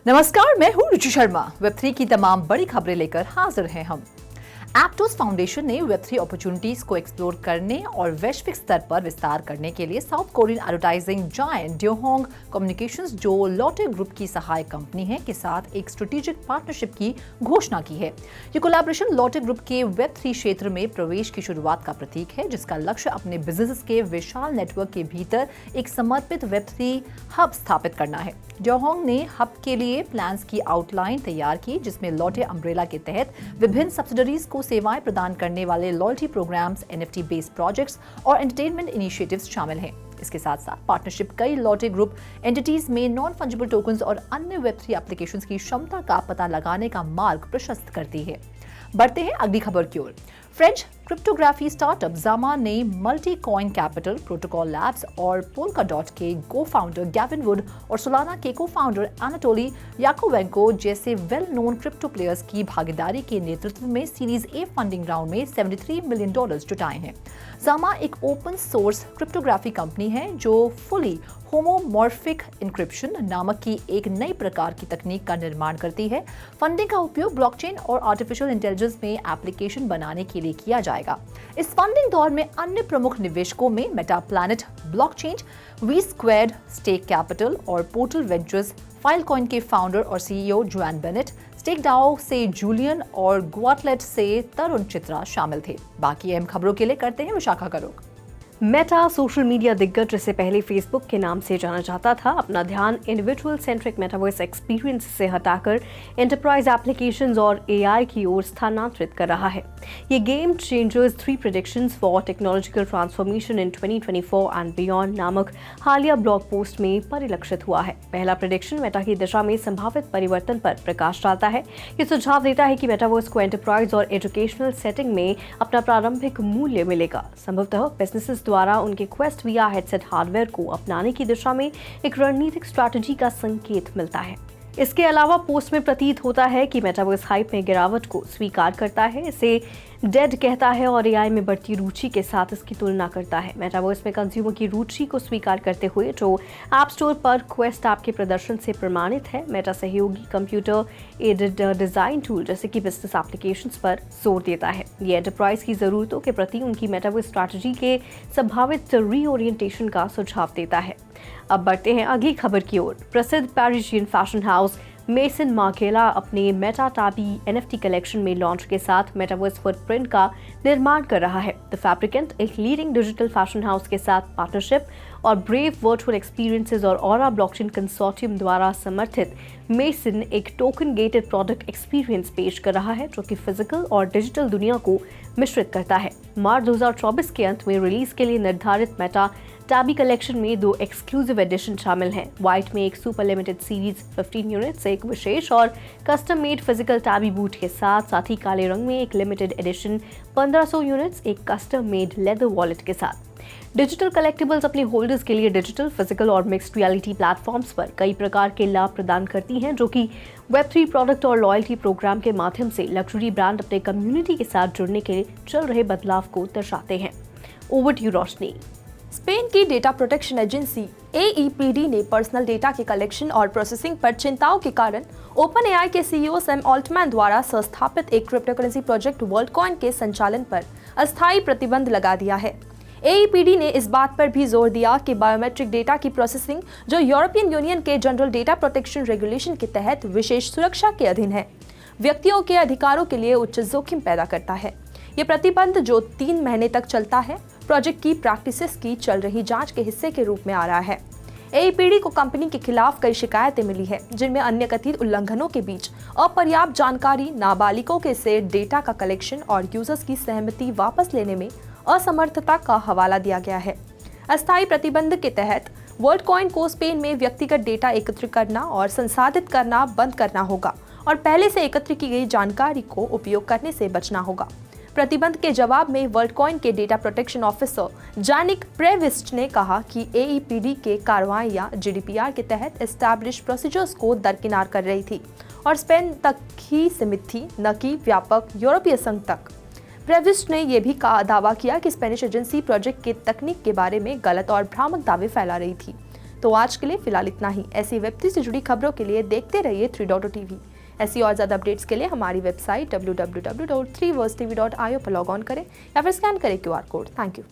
नमस्कार, मैं हूँ रुचि शर्मा। वेब3 की तमाम बड़ी खबरें लेकर हाजिर हैं हम। एप्टोस फाउंडेशन ने वेब3 अपॉर्चुनिटीज को एक्सप्लोर करने और वैश्विक स्तर पर विस्तार करने के लिए South Korean advertising giant Daehong communications, जो लॉटे ग्रुप की सहायक कंपनी है, के साथ एक स्ट्रेटेजिक पार्टनरशिप की घोषणा की है। ये कोलैबोरेशन लॉटे ग्रुप के वेब3 क्षेत्र में प्रवेश की शुरुआत का प्रतीक है, जिसका लक्ष्य अपने बिजनेस के विशाल नेटवर्क के भीतर एक समर्पित वेब3 हब स्थापित करना है। ड्योहोंग ने हब के लिए प्लान्स की आउटलाइन तैयार की, जिसमें लॉटे अम्ब्रेला के तहत विभिन्न सब्सिडरीज को सेवाएं प्रदान करने वाले loyalty programmes, NFT based projects और एंटरटेनमेंट इनिशिएटिव्स शामिल हैं। इसके साथ साथ पार्टनरशिप कई लॉटे ग्रुप एंटिटीज में नॉन फंजिबल टोकन्स और अन्य वेब3 एप्लीकेशंस की क्षमता का पता लगाने का मार्ग प्रशस्त करती है। बढ़ते हैं अगली खबर की ओर। फ्रेंच क्रिप्टोग्राफी स्टार्टअप जामा ने multi coin capital, protocol labs और पोल्काडॉट के को फाउंडर गैविन वुड और सोलाना के को फाउंडर एनाटोली याकोवेंको जैसे वेल नोन क्रिप्टो प्लेयर्स की भागीदारी के नेतृत्व में सीरीज ए फंडिंग राउंड में $73 मिलियन जुटाए हैं। जामा एक ओपन सोर्स क्रिप्टोग्राफी कंपनी है जो फुली होमोमॉर्फिक इंक्रिप्शन नामक की एक नई प्रकार की तकनीक का निर्माण करती है। फंडिंग का उपयोग ब्लॉकचेन और आर्टिफिशियल इंटेलिजेंस में एप्लीकेशन बनाने के लिए किया जाएगा। इस फंडिंग दौर में अन्य प्रमुख निवेशकों में Meta Planet, blockchain, V Squared, Stake Capital और पोर्टल वेंचर्स, फाइलकॉइन के फाउंडर और सीईओ जोआन बेनेट, स्टेकडाओ से जूलियन और ग्वाटलेट से तरुण चित्रा शामिल थे। बाकी अहम खबरों के लिए करते हैं विशाखा का रुख। मेटा सोशल मीडिया दिग्गज, जिसे पहले फेसबुक के नाम से जाना जाता था, अपना ध्यान इंडिविजुअल सेंट्रिक मेटावर्स एक्सपीरियंस से हटाकर एंटरप्राइज एप्लीकेशंस और एआई की ओर स्थानांतरित कर रहा है। ये game changers 3 predictions for technological transformation in 2024 and beyond नामक हालिया ब्लॉग पोस्ट में परिलक्षित हुआ है। पहला प्रेडिक्शन मेटा की दिशा में संभावित परिवर्तन पर प्रकाश डालता है। ये सुझाव देता है कि मेटावर्स को एंटरप्राइज और एजुकेशनल सेटिंग में अपना प्रारंभिक मूल्य मिलेगा। संभवतः बिजनेसेस द्वारा उनके क्वेस्ट वीआर हेडसेट हार्डवेयर को अपनाने की दिशा में एक रणनीतिक स्ट्रैटेजी का संकेत मिलता है। इसके अलावा पोस्ट में प्रतीत होता है कि मेटावर्स हाइप में गिरावट को स्वीकार करता है, इसे डेड कहता है और एआई में बढ़ती रुचि के साथ इसकी तुलना करता है। मेटावर्स में कंज्यूमर की रुचि को स्वीकार करते हुए जो ऐप स्टोर पर क्वेस्ट ऐप के प्रदर्शन से प्रमाणित है, मेटा सहयोगी कंप्यूटर एडेड डिजाइन टूल जैसे कि बिजनेस एप्लीकेशंस पर जोर देता है। ये एंटरप्राइज की जरूरतों के प्रति उनकी मेटावर्स स्ट्रैटेजी के संभावित रीओरिएंटेशन का सुझाव देता है। अब बढ़ते हैं अगली खबर की ओर। प्रसिद्ध पेरिसियन फैशन हाउस मेसन मार्गिela अपने मेटा टैबी NFT कलेक्शन में लॉन्च के साथ मेटावर्स फुटप्रिंट का निर्माण कर रहा है। द फैब्रिकेंट एक लीडिंग डिजिटल फैशन हाउस के साथ पार्टनरशिप और ब्रेव वर्चुअल एक्सपीरियंसेस और ऑरा ब्लॉकचेन कंसोर्टियम द्वारा समर्थित मेसन एक टोकन गेटेड प्रोडक्ट एक्सपीरियंस पेश कर रहा है, जो कि फिजिकल और डिजिटल दुनिया को मिश्रित करता है। मार्च 2024 के अंत में रिलीज के लिए निर्धारित मेटा टैबी कलेक्शन में 2 एक्सक्लूसिव एडिशन शामिल हैं। व्हाइट में एक सुपर लिमिटेड सीरीज 15 यूनिट्स, एक विशेष और custom made physical tabby boot के साथ ही काले रंग में एक लिमिटेड एडिशन 1500 यूनिट्स, एक कस्टम मेड लेदर वॉलेट के साथ। डिजिटल कलेक्टिबल्स अपने होल्डर्स के लिए डिजिटल, फिजिकल और मिक्स्ड रियलिटी प्लेटफॉर्म्स पर कई प्रकार के लाभ प्रदान करती हैं, जो कि वेब3 प्रोडक्ट और लॉयल्टी प्रोग्राम के माध्यम से लग्जरी ब्रांड अपने कम्युनिटी के साथ जुड़ने के चल रहे बदलाव को दर्शाते हैं। Over to you Roshni. Spain की डेटा प्रोटेक्शन एजेंसी AEPD ने पर्सनल डेटा के कलेक्शन और प्रोसेसिंग पर चिंताओं के कारण ओपनएआई के सीईओ सैम ऑल्टमैन द्वारा संस्थापित एक क्रिप्टोकरेंसी प्रोजेक्ट वर्ल्डकॉइन के संचालन पर अस्थायी प्रतिबंध लगा दिया है। AEPD ने इस बात पर भी जोर दिया कि बायोमेट्रिक डेटा की प्रोसेसिंग, जो यूरोपियन यूनियन के जनरल डेटा प्रोटेक्शन रेगुलेशन के तहत विशेष सुरक्षा के अधीन है, व्यक्तियों के अधिकारों के लिए उच्च जोखिम पैदा करता है। ये प्रतिबंध, जो 3 महीने तक चलता है, प्रोजेक्ट की प्रैक्टिसेस की चल रही जांच के हिस्से के रूप में आ रहा है। AEPD को कंपनी के खिलाफ कई शिकायतें मिली है, जिनमें अन्य कथित उल्लंघनों के बीच अपर्याप्त जानकारी, नाबालिगों के से डेटा का कलेक्शन और यूजर्स की सहमति वापस लेने में असमर्थता का हवाला दिया गया है। अस्थायी प्रतिबंध के तहत वर्ल्डकॉइन को स्पेन में व्यक्तिगत डेटा एकत्र करना और संसाधित करना बंद करना होगा और पहले से एकत्र की गई जानकारी को उपयोग करने से बचना होगा। प्रतिबंध के जवाब में वर्ल्डकॉइन के डेटा प्रोटेक्शन ऑफिसर जानिक प्रेविस्ट ने कहा कि AEPD के कार्रवाइयां GDPR के तहत एस्टैब्लिश प्रोसीजर्स को दरकिनार कर रही थी और स्पेन तक ही सीमित थी, न कि व्यापक यूरोपीय संघ तक। प्रेविस्ट ने यह भी दावा किया कि स्पेनिश एजेंसी प्रोजेक्ट के तकनीक के बारे में गलत और भ्रामक दावे फैला रही थी। तो आज के लिए फिलहाल इतना ही। ऐसी वेब3 से जुड़ी खबरों के लिए देखते रहिए 3.0 टीवी। ऐसी और ज़्यादा अपडेट्स के लिए हमारी वेबसाइट www.3versetv.io पर लॉग ऑन करें या फिर स्कैन करें QR कोड। Thank you.